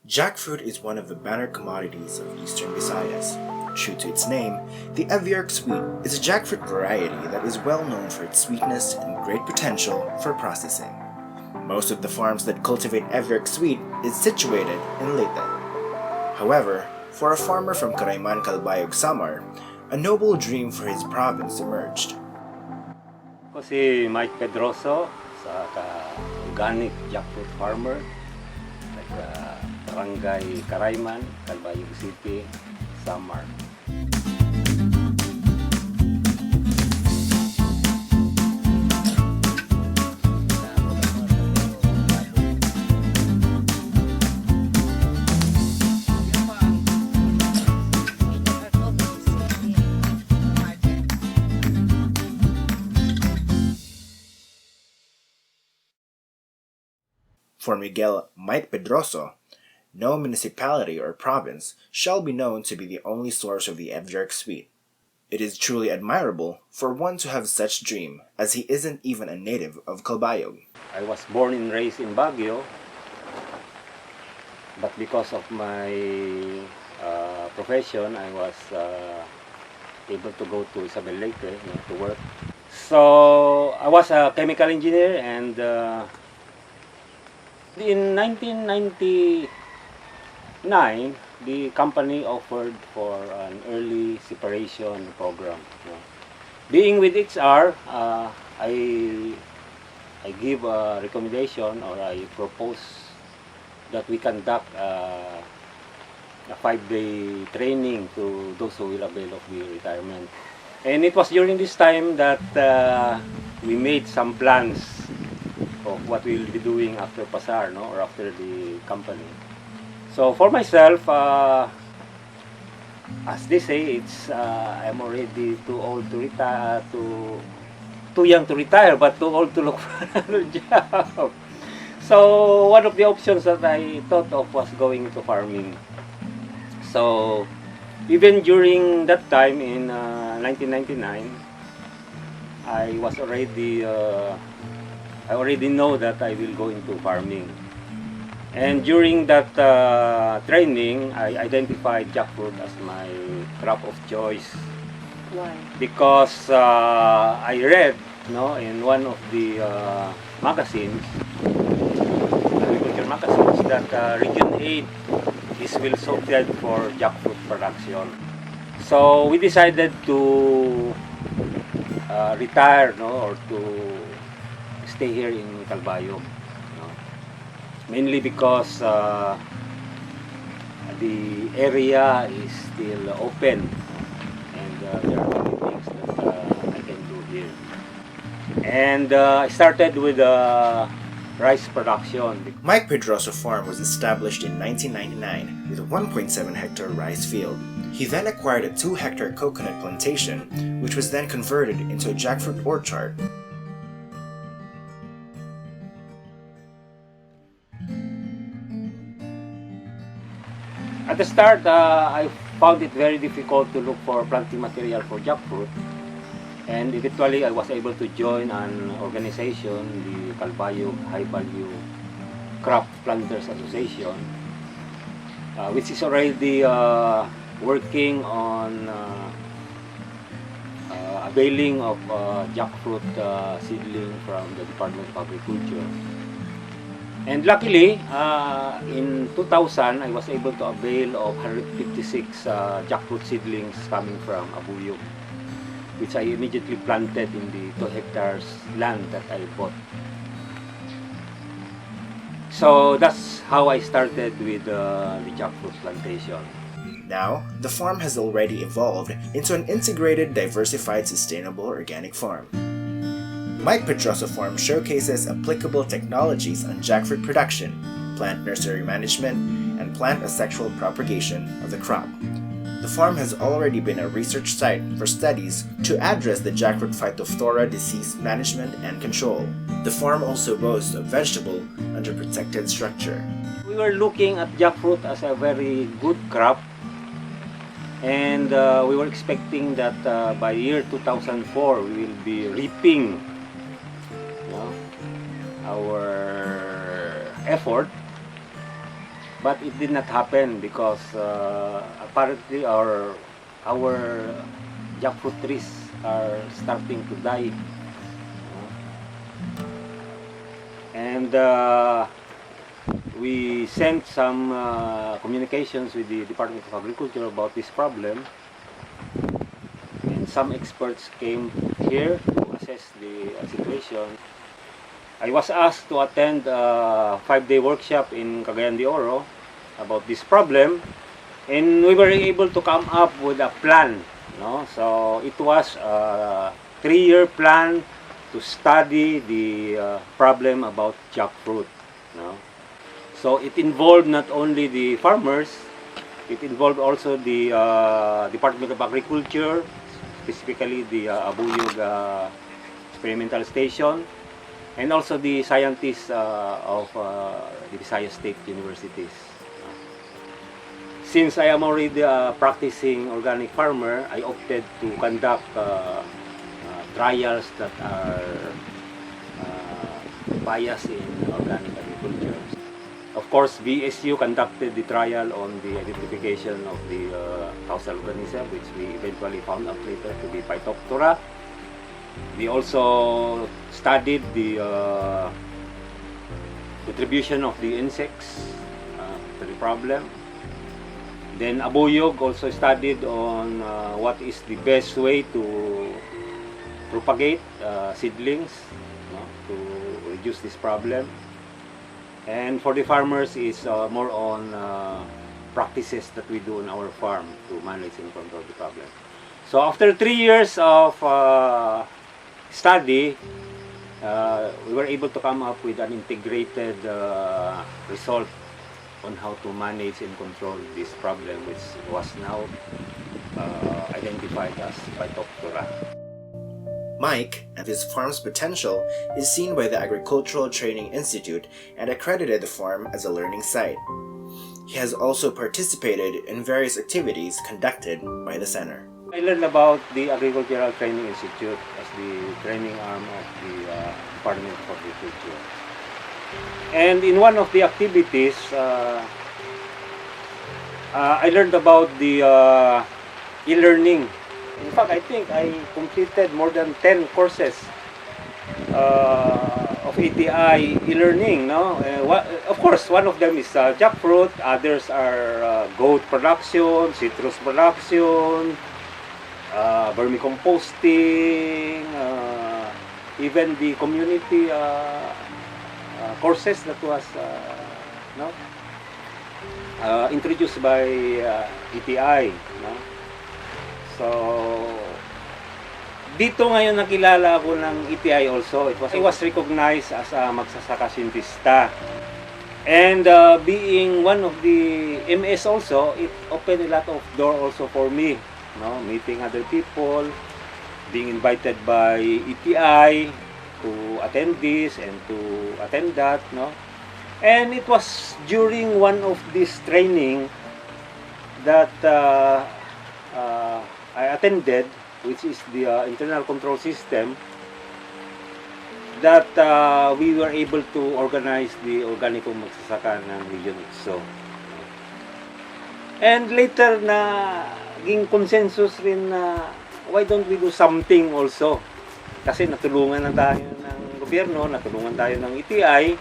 Jackfruit is one of the banner commodities of Eastern Visayas. True to its name, the EVIARC Sweet is a jackfruit variety that is well known for its sweetness and great potential for processing. Most of the farms that cultivate EVIARC Sweet is situated in Leyte. However, for a farmer from Calbayog, Samar, a noble dream for his province emerged. Ako si Mike Pedroso, sa organic jackfruit farmer, Barangay Karayman, Calbayog City, Samar. For Miguel Mike Pedroso, no municipality or province shall be known to be the only source of the EVIARC Sweet. It is truly admirable for one to have such dream, as he isn't even a native of Calbayog. I was born and raised in Baguio, but because of my profession, I was able to go to Isabel Leyte to work. So I was a chemical engineer, and in 1999, the company offered for an early separation program. Being with HR, I give a recommendation, or I propose that we conduct a 5-day training to those who will avail of the retirement. And it was during this time that we made some plans of what we will be doing after Pasar, or after the company. So for myself, as they say, I'm already too old to retire, too young to retire, but too old to look for another job. So one of the options that I thought of was going into farming. So even during that time in 1999, I already know that I will go into farming. And during that training, I identified jackfruit as my crop of choice. Why? Because I read in one of the magazines, agriculture magazines, that Region 8 is well suited for jackfruit production. So we decided to retire, or to stay here in Calbayog. Mainly because the area is still open, and there are many things that I can do here. And I started with rice production. Mike Pedroso Farm was established in 1999 with a 1.7 hectare rice field. He then acquired a 2 hectare coconut plantation, which was then converted into a jackfruit orchard. At the start, I found it very difficult to look for planting material for jackfruit, and eventually I was able to join an organization, the Calbayog High Value Crop Planters Association, which is already working on availing of jackfruit seedling from the Department of Agriculture. And luckily, in 2000, I was able to avail of 156 jackfruit seedlings coming from Abuyog, which I immediately planted in the 2 hectares land that I bought. So that's how I started with the jackfruit plantation. Now, the farm has already evolved into an integrated, diversified, sustainable organic farm. Mike Pedroso Farm showcases applicable technologies on jackfruit production, plant nursery management, and plant asexual propagation of the crop. The farm has already been a research site for studies to address the jackfruit phytophthora disease management and control. The farm also boasts a vegetable under protected structure. We were looking at jackfruit as a very good crop, and we were expecting that by year 2004 we will be reaping our effort. But it did not happen because apparently our jackfruit trees are starting to die. And we sent some communications with the Department of Agriculture about this problem. And some experts came here to assess the situation. I was asked to attend a 5-day workshop in Cagayan de Oro about this problem, and we were able to come up with a plan. No? So it was a 3-year plan to study the problem about jackfruit. No? So it involved not only the farmers, it involved also the Department of Agriculture, specifically the Abuyog Experimental Station, and also the scientists of the Visayas State Universities. Since I am already a practicing organic farmer, I opted to conduct trials that are biased in organic agriculture. Of course, VSU conducted the trial on the identification of the causal organism, which we eventually found out later to be Phytophthora. We also studied the contribution of the insects to the problem. Then Abuyog also studied on what is the best way to propagate seedlings, to reduce this problem. And for the farmers is more on practices that we do on our farm to manage and control the problem. So after 3 years of study, we were able to come up with an integrated result on how to manage and control this problem, which was now identified as Phytophthora. Mike and his farm's potential is seen by the Agricultural Training Institute and accredited the farm as a learning site. He has also participated in various activities conducted by the center. I learned about the Agricultural Training Institute as the training arm of the Department of Agriculture. And in one of the activities, I learned about the e-learning. In fact, I think I completed more than 10 courses of ATI e-learning. No? Of course, one of them is jackfruit, others are goat production, citrus production, vermicomposting, even the community courses that was introduced by ETI. No? So, dito ngayon nakilala ako ng ETI also. I was recognized as a magsasaka scientista. And being one of the MS also, it opened a lot of door also for me. No? Meeting other people, being invited by ETI to attend this and to attend that. No? And it was during one of this training that I attended, which is the internal control system, that we were able to organize the organikong magsasaka ng Region Itso. And later na naging consensus rin na why don't we do something also? Kasi natulungan na tayo ng gobyerno, natulungan tayo ng ETI,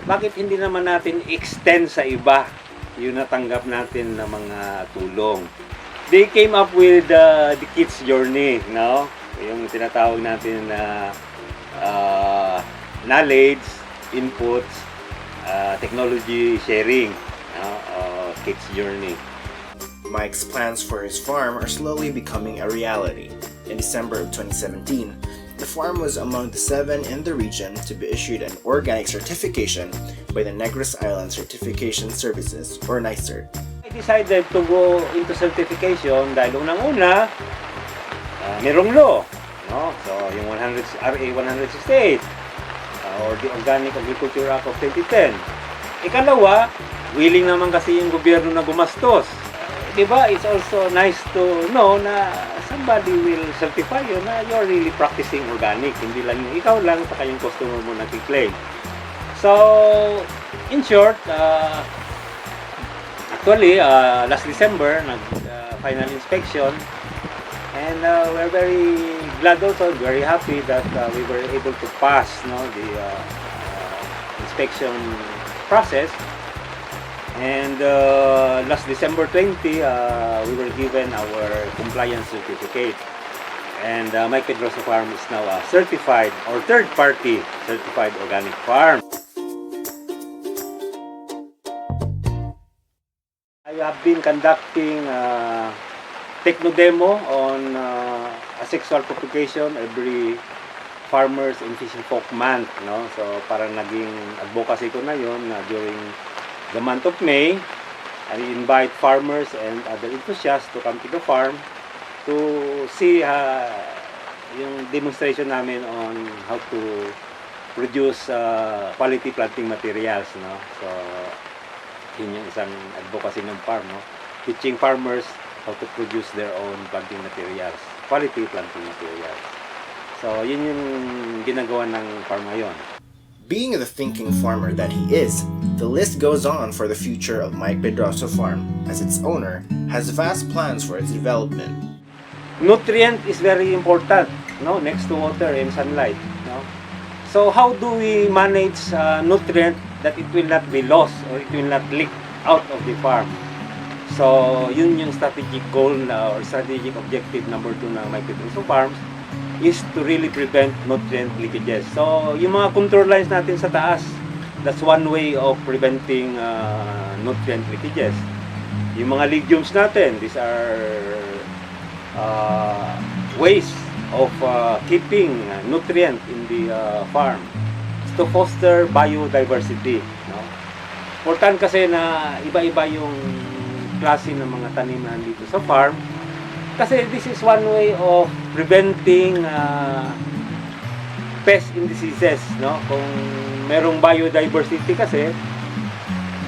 bakit hindi naman natin extend sa iba yung natanggap natin na mga tulong? They came up with the kids journey, no? Yung tinatawag natin na knowledge, inputs, technology sharing, kids journey. Mike's plans for his farm are slowly becoming a reality. In December of 2017, the farm was among the 7 in the region to be issued an organic certification by the Negros Island Certification Services, or NICERT. I decided to go into certification dahil unang-una, merong law. No? So, yung RA 168, or the Organic Agriculture Act of 2010. Ikalawa, willing naman kasi yung gobyerno na gumastos. Diba, it's also nice to know na somebody will certify you na you're really practicing organic. Hindi lang yung ikaw lang, saka yung customer mo nag-claim. So, in short, Actually, last December, final inspection, and we're very glad also, very happy that we were able to pass the inspection process. And last December 20, we were given our compliance certificate. And my Pedroso farm is now a certified or third-party certified organic farm. I have been conducting techno demo on asexual propagation every Farmers and Fishing Folk Month, no? So parang naging advocacy ko na yun during the month of May. I invite farmers and other enthusiasts to come to the farm to see yung demonstration namin on how to produce quality planting materials, no? So yun yung isang advocacy ng farm, no? Teaching farmers how to produce their own planting materials, quality planting materials. So yun yung ginagawa ng farm ngayon. Being the thinking farmer that he is, the list goes on for the future of Mike Pedroso Farm, as its owner has vast plans for its development. Nutrient is very important, no? Next to water and sunlight, no? So how do we manage nutrient that it will not be lost or it will not leak out of the farm? So yun yung strategic goal or strategic objective number 2 ng Mike Pedroso Farms, is to really prevent nutrient leakages. So yung mga control lines natin sa taas, that's one way of preventing nutrient leakages. Yung mga legumes natin, these are ways of keeping nutrient in the farm. It's to foster biodiversity, no? Important kasi na iba-iba yung klase ng mga taniman dito sa farm. Kasi this is one way of preventing pests and diseases, no? Kung merong biodiversity kasi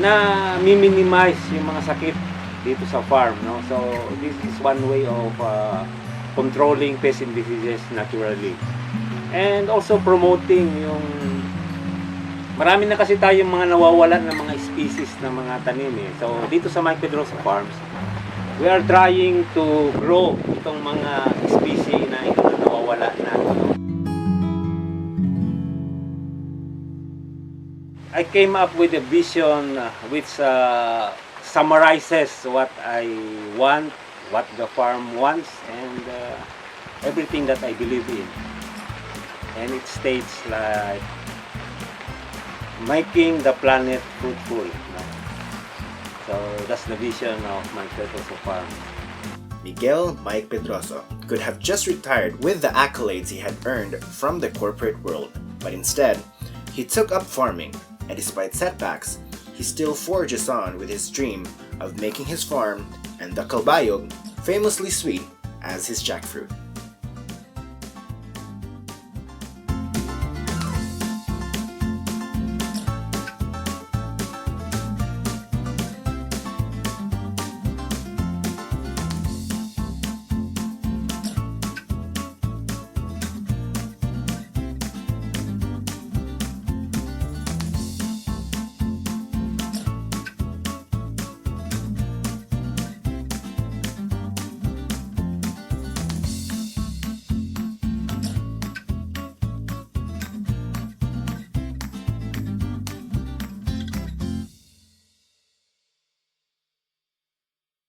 na minimize yung mga sakit dito sa farm, no? So this is one way of controlling pests and diseases naturally. And also promoting yung marami na kasi tayong mga nawawalan ng mga species ng mga tanim eh. So dito sa Mike Pedroso Farms, we are trying to grow itong mga species na ito na nawawala na. I came up with a vision which summarizes what I want, what the farm wants, and everything that I believe in. And it states like making the planet fruitful. No? So that's the vision of Mike Pedroso Farm. Miguel Mike Pedroso could have just retired with the accolades he had earned from the corporate world, but instead, he took up farming, and despite setbacks, he still forges on with his dream of making his farm and the Calbayog famously sweet as his jackfruit.